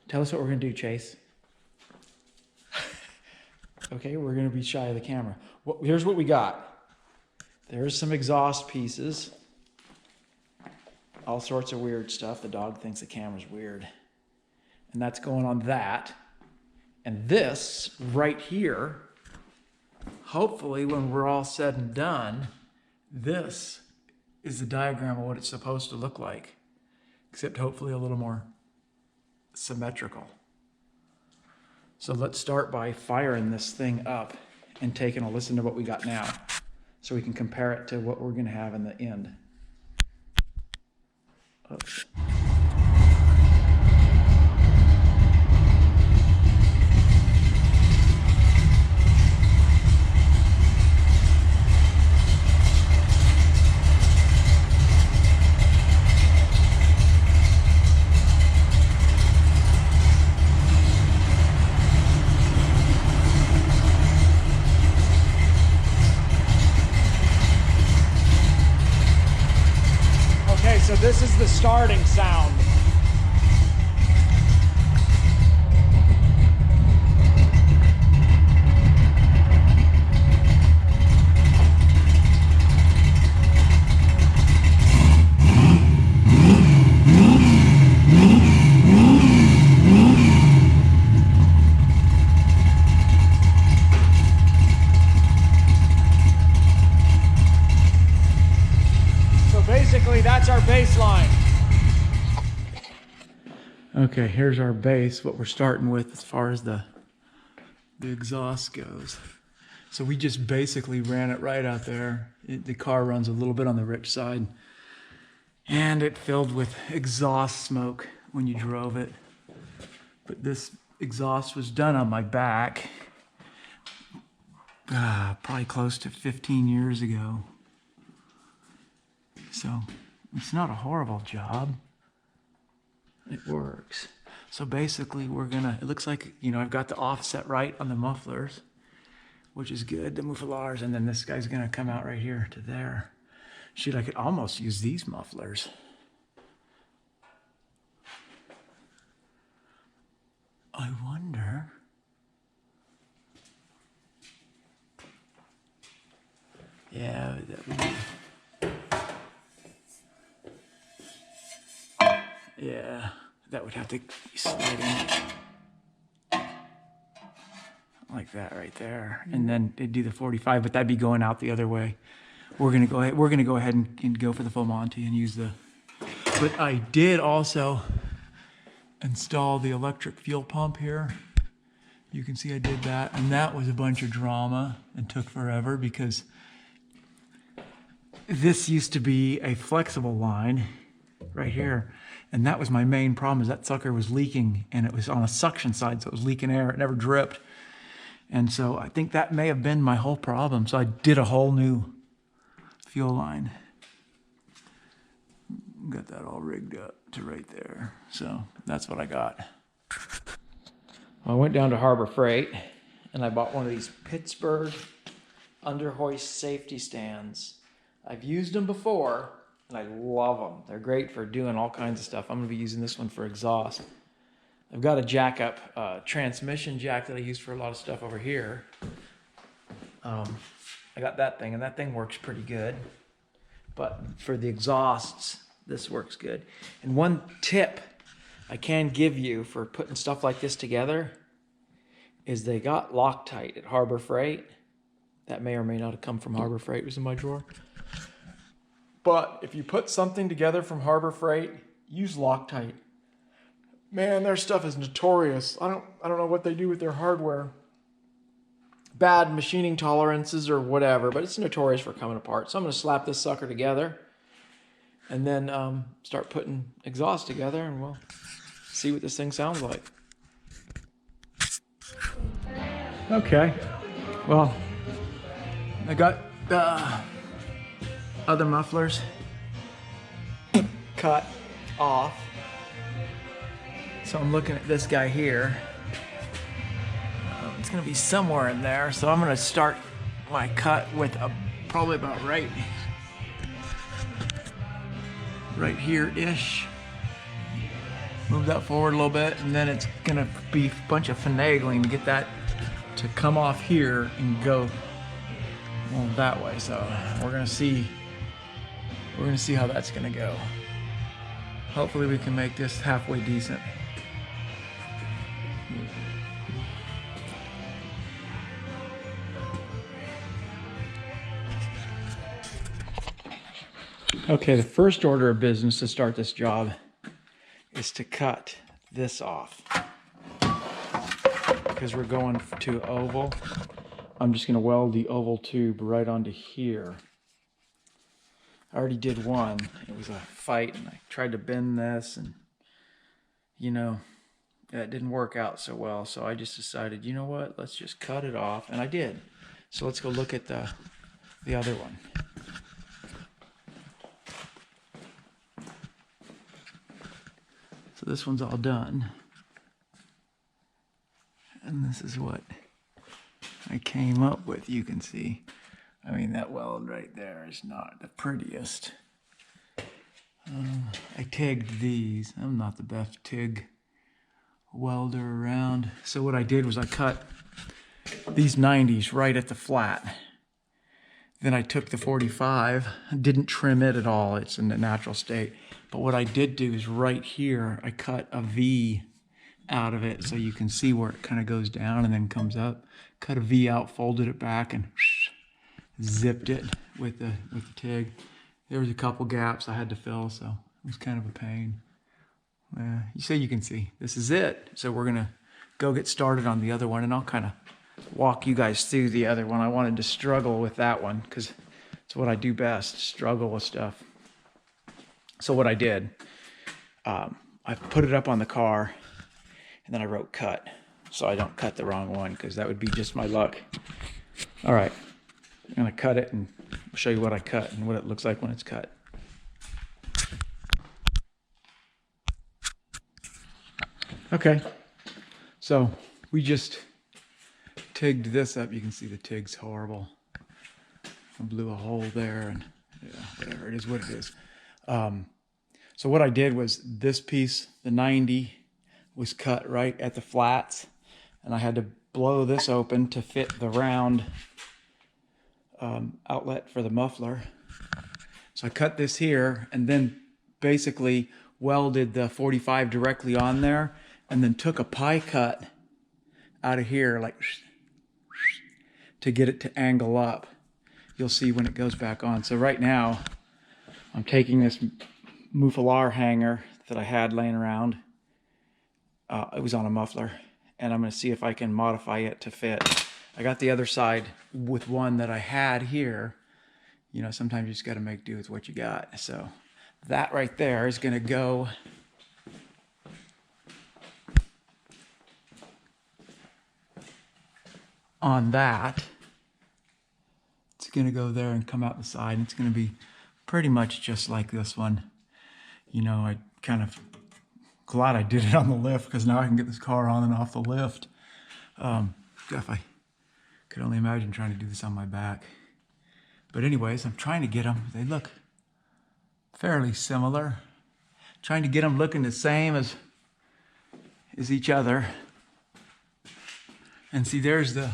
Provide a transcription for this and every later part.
Tell us what we're gonna do, Chase. Okay, we're gonna be shy of the camera. Here's what we got. There's some exhaust pieces. All sorts of weird stuff. The dog thinks the camera's weird. And that's going on that. And this right here, hopefully when we're all said and done, this is the diagram of what it's supposed to look like, except hopefully a little more symmetrical. So let's start by firing this thing up and taking a listen to what we got now so we can compare it to what we're gonna have in the end. Oops. So this is the starting sound. Basically, that's our baseline. Okay, here's our base, what we're starting with as far as the exhaust goes. So we just basically ran it right out there. The car runs a little bit on the rich side. And it filled with exhaust smoke when you drove it. But this exhaust was done on my back probably close to 15 years ago. So it's not a horrible job. It works. So basically it looks like, I've got the offset right on the mufflers, which is good, the mufflers, and then this guy's gonna come out right here to there. Shoot, I could almost use these mufflers. I wonder. Yeah, that would be. Yeah, that would have to slide in like that right there, and then it'd do the 45, but that'd be going out the other way. We're gonna go ahead and go for the full Monty and use the. But I did also install the electric fuel pump here. You can see I did that, and that was a bunch of drama and took forever because this used to be a flexible line right here. And that was my main problem, is that sucker was leaking, and it was on a suction side, so it was leaking air. It never dripped. And so I think that may have been my whole problem. So I did a whole new fuel line. Got that all rigged up to right there. So that's what I got. I went down to Harbor Freight, and I bought one of these Pittsburgh underhoist safety stands. I've used them before, and I love them. They're great for doing all kinds of stuff. I'm gonna be using this one for exhaust. I've got a jack up transmission jack that I use for a lot of stuff over here. I got that thing, and that thing works pretty good. But for the exhausts, this works good. And one tip I can give you for putting stuff like this together is they got Loctite at Harbor Freight. That may or may not have come from Harbor Freight. It was in my drawer. But if you put something together from Harbor Freight, use Loctite. Man, their stuff is notorious. I don't know what they do with their hardware. Bad machining tolerances or whatever, but it's notorious for coming apart. So I'm going to slap this sucker together and then start putting exhaust together, and we'll see what this thing sounds like. Okay. Well, I got other mufflers cut off. So I'm looking at this guy here. It's gonna be somewhere in there. So I'm gonna start my cut with probably about right here-ish. Move that forward a little bit, and then it's gonna be a bunch of finagling to get that to come off here and go well, that way. So we're gonna see how that's gonna go. Hopefully we can make this halfway decent. Okay, the first order of business to start this job is to cut this off. Because we're going to oval, I'm just gonna weld the oval tube right onto here. I already did one. It was a fight, and I tried to bend this, and you know, it didn't work out so well. So I just decided, you know what? Let's just cut it off, and I did. So let's go look at the other one. So this one's all done, and this is what I came up with. You can see. I mean, that weld right there is not the prettiest. I TIGged these. I'm not the best TIG welder around. So what I did was I cut these 90s right at the flat. Then I took the 45, didn't trim it at all. It's in the natural state. But what I did do is right here, I cut a V out of it so you can see where it kind of goes down and then comes up. Cut a V out, folded it back, and zipped it with the TIG. There was a couple gaps I had to fill, so it was kind of a pain. You can see. This is it. So we're gonna go get started on the other one, and I'll kind of walk you guys through the other one. I wanted to struggle with that one because it's what I do best, struggle with stuff. So what I did, I put it up on the car, and then I wrote cut, so I don't cut the wrong one, because that would be just my luck. All right. I'm gonna cut it and show you what I cut and what it looks like when it's cut. Okay, so we just TIGged this up. You can see the TIG's horrible. I blew a hole there, and yeah, whatever, it is what it is. So what I did was this piece, the 90, was cut right at the flats, and I had to blow this open to fit the round outlet for the muffler. So I cut this here and then basically welded the 45 directly on there, and then took a pie cut out of here like to get it to angle up. You'll see when it goes back on. So right now I'm taking this Muffalar hanger that I had laying around. It was on a muffler, and I'm going to see if I can modify it to fit. I got the other side with one that I had here. You know, sometimes you just got to make do with what you got. So that right there is going to go on that. It's going to go there and come out the side. And it's going to be pretty much just like this one. You know, I kind of glad I did it on the lift, because now I can get this car on and off the lift. If I could only imagine trying to do this on my back. But anyways, I'm trying to get them. They look fairly similar. Trying to get them looking the same as each other. And see, there's the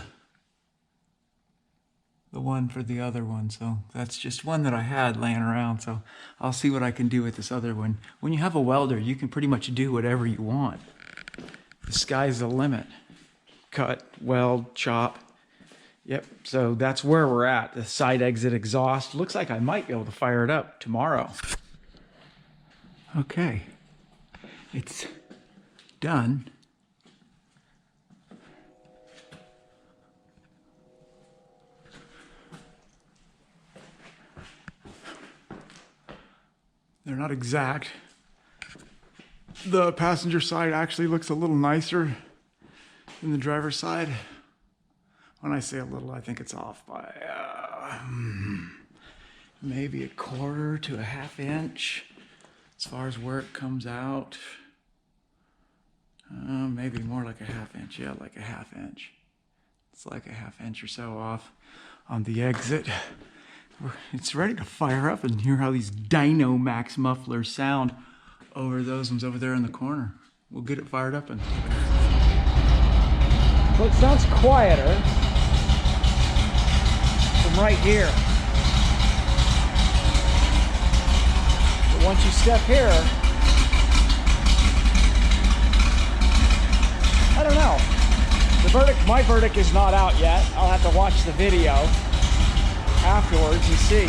one for the other one. So that's just one that I had laying around. So I'll see what I can do with this other one. When you have a welder, you can pretty much do whatever you want. The sky's the limit. Cut, weld, chop. Yep, so that's where we're at. The side exit exhaust. Looks like I might be able to fire it up tomorrow. Okay, it's done. They're not exact. The passenger side actually looks a little nicer than the driver's side. When I say a little, I think it's off by maybe a quarter to a half inch as far as where it comes out. Maybe more like a half inch. Yeah, like a half inch. It's like a half inch or so off on the exit. It's ready to fire up and hear how these Dyno Max mufflers sound over those ones over there in the corner. We'll get it fired up and. So it sounds quieter from right here. But once you step here, I don't know. My verdict is not out yet. I'll have to watch the video afterwards and see.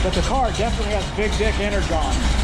But the car definitely has big dick energon.